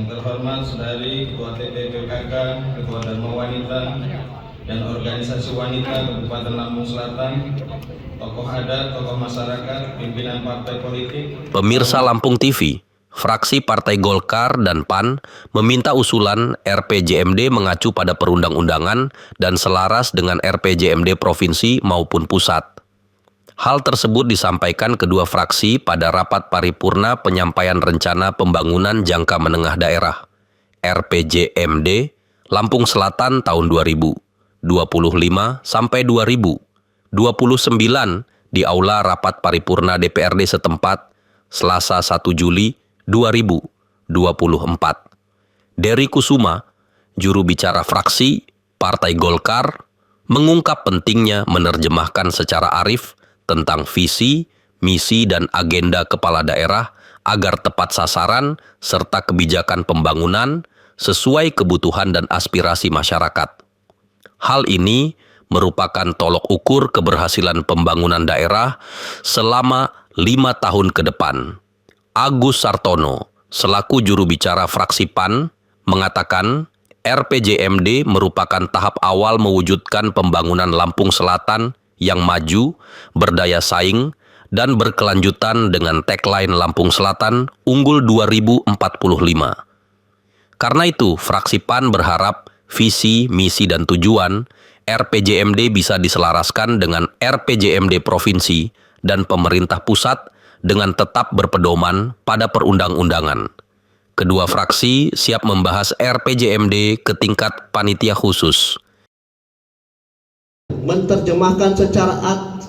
terhormat Saudari Ketua TPPKK, Ketua Dharma Wanita, dan Organisasi Wanita Kabupaten Lampung Selatan, tokoh adat, tokoh masyarakat, pimpinan partai politik. Pemirsa Lampung TV, fraksi Partai Golkar dan PAN meminta usulan RPJMD mengacu pada perundang-undangan dan selaras dengan RPJMD provinsi maupun pusat. Hal tersebut disampaikan kedua fraksi pada rapat paripurna penyampaian rencana pembangunan jangka menengah daerah RPJMD Lampung Selatan tahun 2025 sampai 2029 di Aula Rapat Paripurna DPRD setempat Selasa 1 Juli 2024. Dery Kusuma, juru bicara fraksi Partai Golkar, mengungkap pentingnya menerjemahkan secara arif tentang visi, misi, dan agenda kepala daerah agar tepat sasaran serta kebijakan pembangunan sesuai kebutuhan dan aspirasi masyarakat. Hal ini merupakan tolok ukur keberhasilan pembangunan daerah selama 5 tahun ke depan. Agus Sartono, selaku juru bicara fraksi PAN, mengatakan RPJMD merupakan tahap awal mewujudkan pembangunan Lampung Selatan yang maju, berdaya saing, dan berkelanjutan dengan tagline Lampung Selatan Unggul 2045. Karena itu, fraksi PAN berharap visi, misi, dan tujuan RPJMD bisa diselaraskan dengan RPJMD provinsi dan pemerintah pusat dengan tetap berpedoman pada perundang-undangan. Kedua fraksi siap membahas RPJMD ke tingkat panitia khusus. Menerjemahkan secara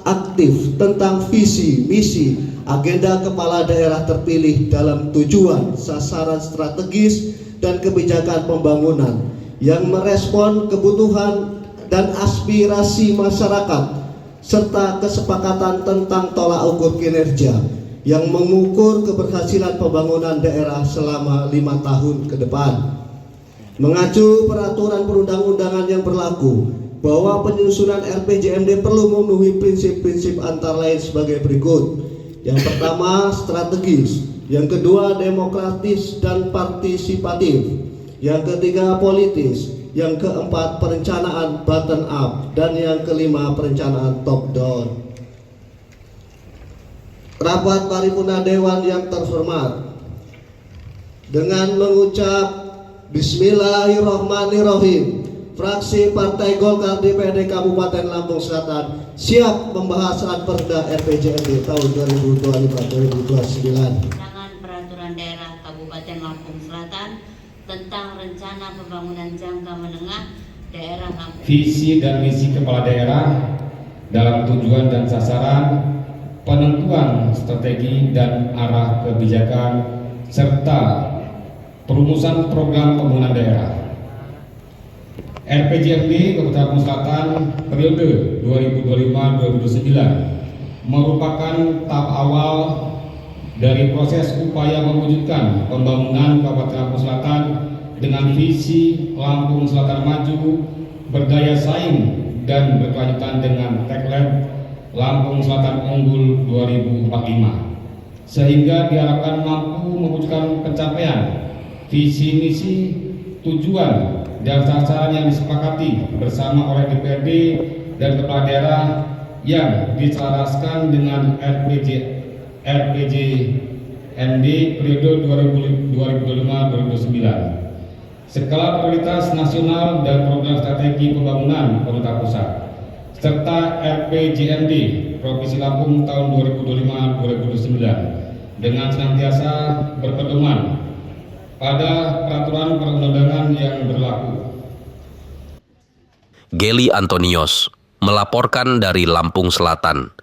aktif tentang visi, misi, agenda kepala daerah terpilih dalam tujuan, sasaran strategis, dan kebijakan pembangunan yang merespon kebutuhan dan aspirasi masyarakat, serta kesepakatan tentang tolak ukur kinerja yang mengukur keberhasilan pembangunan daerah selama 5 tahun ke depan. Mengacu peraturan perundang-undangan yang berlaku, bahwa penyusunan RPJMD perlu memenuhi prinsip-prinsip antara lain sebagai berikut. Yang pertama, strategis. Yang kedua, demokratis dan partisipatif. Yang ketiga, politis. Yang keempat, perencanaan bottom up. Dan yang kelima, perencanaan top down. Rapat paripurna Dewan yang terhormat, dengan mengucap Bismillahirrahmanirrahim, fraksi Partai Golkar DPRD Kabupaten Lampung Selatan siap membahas Ranperda RPJMD tahun 2025-2029. Rancangan Peraturan Daerah Kabupaten Lampung Selatan tentang rencana pembangunan jangka menengah daerah Lampung. Visi dan misi kepala daerah dalam tujuan dan sasaran, penentuan strategi dan arah kebijakan, serta perumusan program pembangunan daerah. RPJMD Kabupaten Lampung Selatan periode 2025-2029 merupakan tahap awal dari proses upaya mewujudkan pembangunan Kabupaten Lampung Selatan dengan visi Lampung Selatan maju, berdaya saing, dan berkelanjutan dengan tagline Lampung Selatan Unggul 2045, sehingga diharapkan mampu mewujudkan pencapaian visi misi, tujuan, dan sasaran yang disepakati bersama oleh DPRD dan kepala daerah yang diselaraskan dengan RPJMD periode 2025-2029, skala prioritas nasional dan program strategi pembangunan pemerintah pusat, serta RPJMD Provinsi Lampung tahun 2025-2029 dengan senantiasa berpedoman pada peraturan perundang-undangan yang berlaku. Geli Antonios melaporkan dari Lampung Selatan.